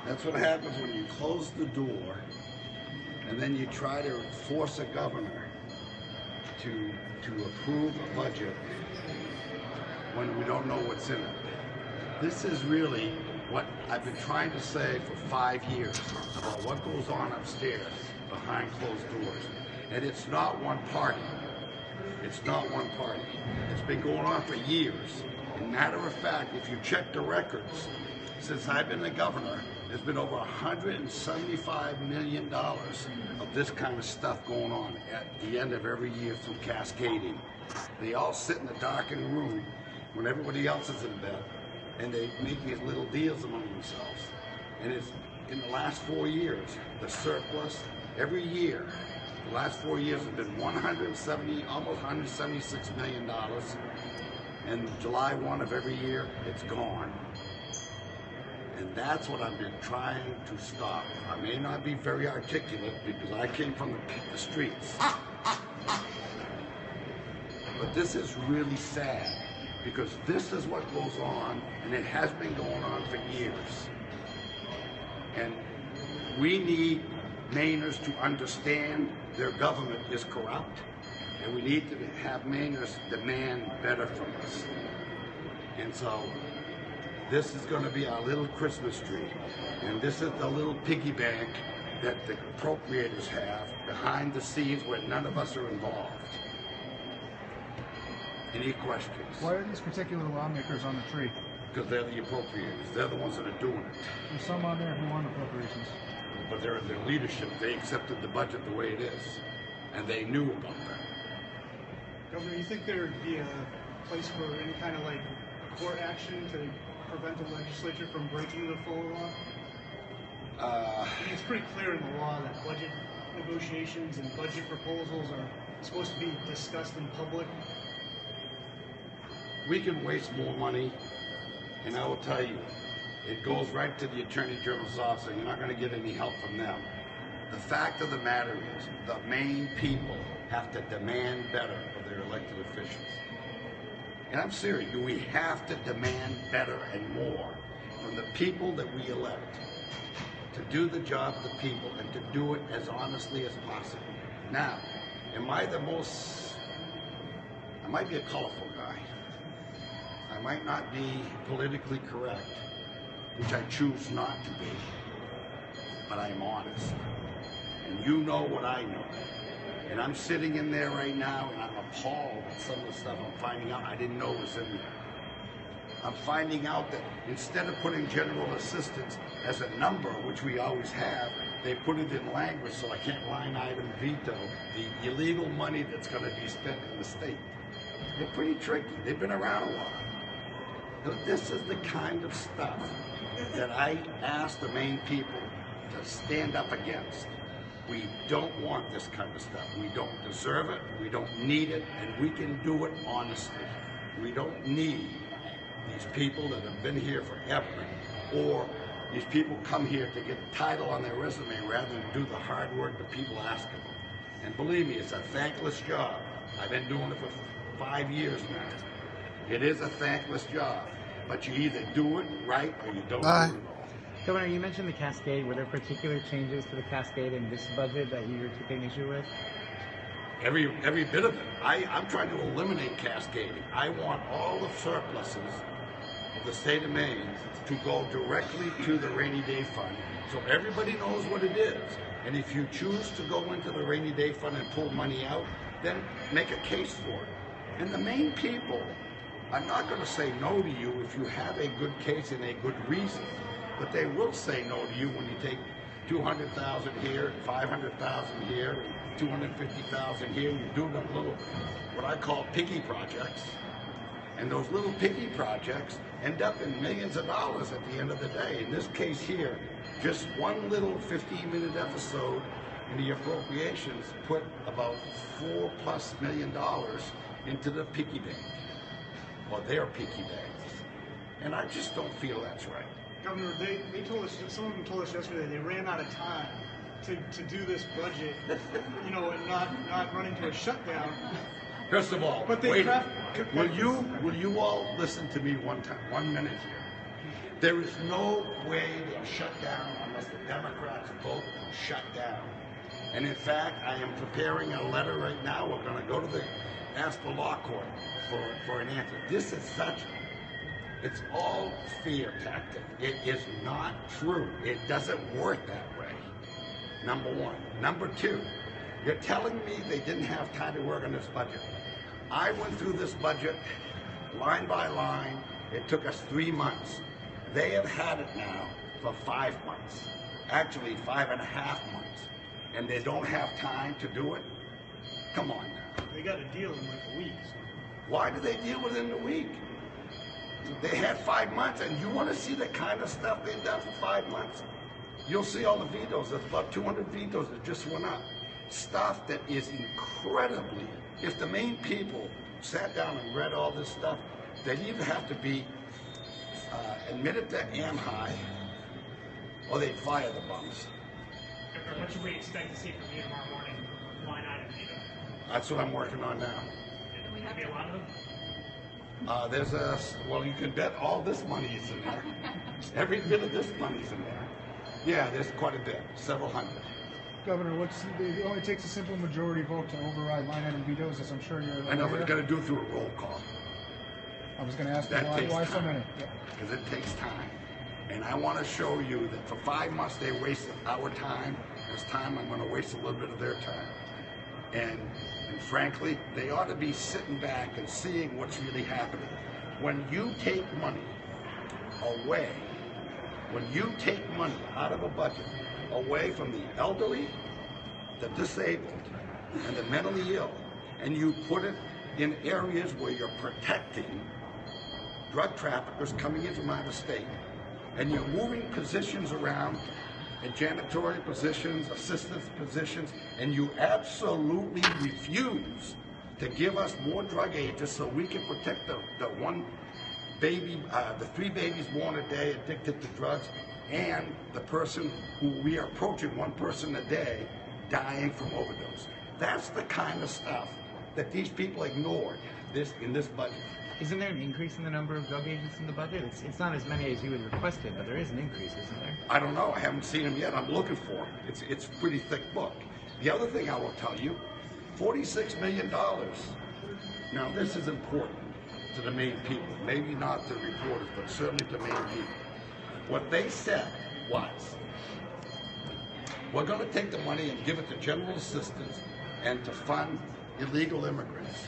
That's what happens when you close the door and then you try to force a governor to approve a budget when we don't know what's in it. This is really what I've been trying to say for 5 years about what goes on upstairs behind closed doors. And it's not one party. It's not one party. It's been going on for years. And matter of fact, if you check the records, since I've been the governor, there's been over $175 million of this kind of stuff going on at the end of every year through cascading. They all sit in the darkened room when everybody else is in bed, and they make these little deals among themselves. And it's in the last 4 years, the surplus every year, the last 4 years have been almost $176 million. And July 1 of every year, it's gone. And that's what I've been trying to stop. I may not be very articulate because I came from the streets. But this is really sad because this is what goes on, and it has been going on for years. And we need Mainers to understand their government is corrupt, and we need to have Mainers demand better from us. And so this is going to be our little Christmas tree, and this is the little piggy bank that the appropriators have behind the scenes where none of us are involved. Any questions? Why are these particular lawmakers on the tree? Because they're the appropriators. They're the ones that are doing it. There's some on there who want appropriations. But they're in their leadership. They accepted the budget the way it is, and they knew about that. Governor, you think there would be a place for any kind of like court action to prevent the legislature from breaking the full law? I mean, it's pretty clear in the law that budget negotiations and budget proposals are supposed to be discussed in public. We can waste more money, and I will tell you, it goes right to the Attorney General's office, and you're not going to get any help from them. The fact of the matter is, the Maine people have to demand better of their elected officials. And I'm serious, we have to demand better and more from the people that we elect to do the job of the people and to do it as honestly as possible. Now, I might be a colorful guy. I might not be politically correct, which I choose not to be, but I am honest. And you know what I know. And I'm sitting in there right now and I'm appalled at some of the stuff I'm finding out I didn't know was in there. I'm finding out that instead of putting general assistance as a number, which we always have, they put it in language so I can't line item veto the illegal money that's going to be spent in the state. They're pretty tricky. They've been around a while. This is the kind of stuff that I ask the Maine people to stand up against. We don't want this kind of stuff. We don't deserve it, we don't need it, and we can do it honestly. We don't need these people that have been here forever, or these people come here to get a title on their resume rather than do the hard work that people ask of them. And believe me, it's a thankless job. I've been doing it for 5 years now. It is a thankless job, but you either do it right or you don't do it at all. Governor, you mentioned the cascade. Were there particular changes to the cascade in this budget that you were taking issue with? Every bit of it. I'm trying to eliminate cascading. I want all the surpluses of the state of Maine to go directly to the rainy day fund so everybody knows what it is. And if you choose to go into the rainy day fund and pull money out, then make a case for it. And the Maine people are not going to say no to you if you have a good case and a good reason. But they will say no to you when you take $200,000 here, $500,000 here, $250,000 here. You do them little, what I call piggy projects. And those little piggy projects end up in millions of dollars at the end of the day. In this case here, just one little 15-minute episode in the appropriations put about $4+ million into the piggy bank, or their piggy banks. And I just don't feel that's right. Governor, they told us, some of them told us yesterday they ran out of time to do this budget, you know, and not run into a shutdown. First of all, but they wait, will you all listen to me 1 minute here? There is no way they'll shut down unless the Democrats vote to shut down. And in fact, I am preparing a letter right now. We're going to go to ask the law court for an answer. This is it's all fear tactic. It is not true. It doesn't work that way. Number one. Number two, you're telling me they didn't have time to work on this budget. I went through this budget line by line. It took us 3 months. They have had it now for 5 months, actually 5.5 months, and they don't have time to do it? Come on now. They got a deal in like a week. So. Why do they deal within the week? They had 5 months, and you want to see the kind of stuff they've done for 5 months? You'll see all the vetoes. There's about 200 vetoes that just went up. Stuff that is incredibly, if the Maine people sat down and read all this stuff, they'd either have to be admitted to AMHI, or they'd fire the bums. What should we expect to see from you tomorrow morning? Line item veto. That's what I'm working on now. Will there be a lot of them? There's well, you can bet all this money is in there. Every bit of this money's in there. Yeah, there's quite a bit, several hundred. Governor, it only takes a simple majority vote to override line item vetoes, as I'm sure you're I know, but aware. it's got to do it through a roll call. I was going to ask you That takes why so time. many. Yeah. Because it takes time. And I want to show you that for 5 months they wasted our time. This time I'm going to waste a little bit of their time. And frankly, they ought to be sitting back and seeing what's really happening. When you take money away, when you take money out of a budget away from the elderly, the disabled, and the mentally ill, and you put it in areas where you're protecting drug traffickers coming in from out of state, and you're moving positions around in janitorial positions, assistance positions, and you absolutely refuse to give us more drug agents so we can protect the one baby, the 3 babies born a day addicted to drugs, and the person who we are approaching 1 person a day dying from overdose. That's the kind of stuff that these people ignored in this budget. Isn't there an increase in the number of drug agents in the budget? It's not as many as you had requested, but there is an increase, isn't there? I don't know. I haven't seen them yet. I'm looking for them. It's a pretty thick book. The other thing I will tell you, $46 million. Now, this is important to the Maine people. Maybe not to reporters, but certainly to Maine people. What they said was, we're going to take the money and give it to general assistance and to fund illegal immigrants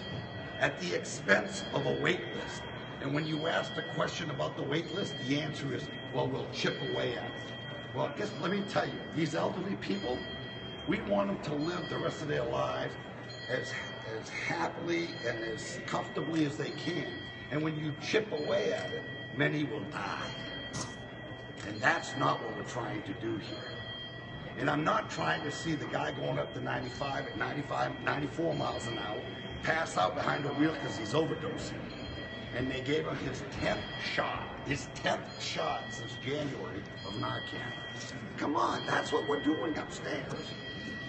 at the expense of a wait list. And when you ask the question about the wait list, the answer is, well, we'll chip away at it. Well, let me tell you, these elderly people, we want them to live the rest of their lives as happily and as comfortably as they can. And when you chip away at it, many will die. And that's not what we're trying to do here. And I'm not trying to see the guy going up to 95 at 94 miles an hour, pass out behind the wheel because he's overdosing. And they gave him his 10th shot since January of Narcan. Come on, that's what we're doing upstairs.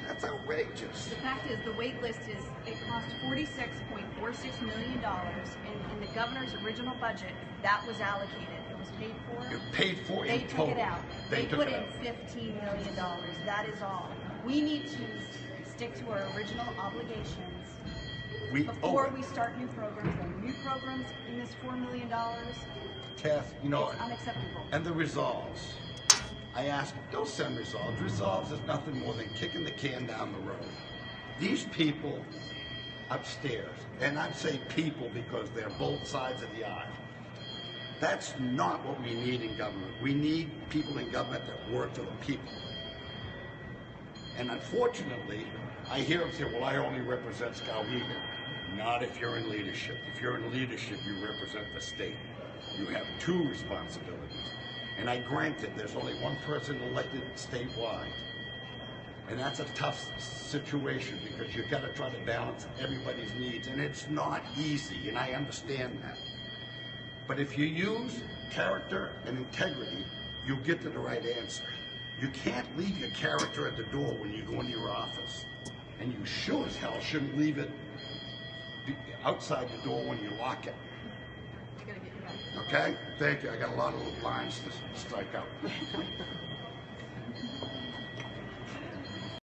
That's outrageous. The fact is, the wait list it cost $46.46 million, and in the governor's original budget, that was allocated. It was paid for. It paid for They in took total. it out. They took put it in out. $15 million. That is all. We need to stick to our original obligations before we start new programs. There are new programs in this $4 million. Kath, you know, It's unacceptable. and the resolves. I ask, don't send resolves. Resolves is nothing more than kicking the can down the road. These people upstairs, and I say people because they're both sides of the aisle, that's not what we need in government. We need people in government that work for the people. And unfortunately, I hear them say, well, I only represent Skowhegan. Not if you're in leadership. If you're in leadership, you represent the state. You have 2 responsibilities. And I granted there's only 1 person elected statewide. And that's a tough situation because you've got to try to balance everybody's needs. And it's not easy, and I understand that. But if you use character and integrity, you'll get to the right answer. You can't leave your character at the door when you go into your office. And you sure as hell shouldn't leave it outside the door when you lock it. You gotta get your Okay? Thank you. I got a lot of lines to strike out.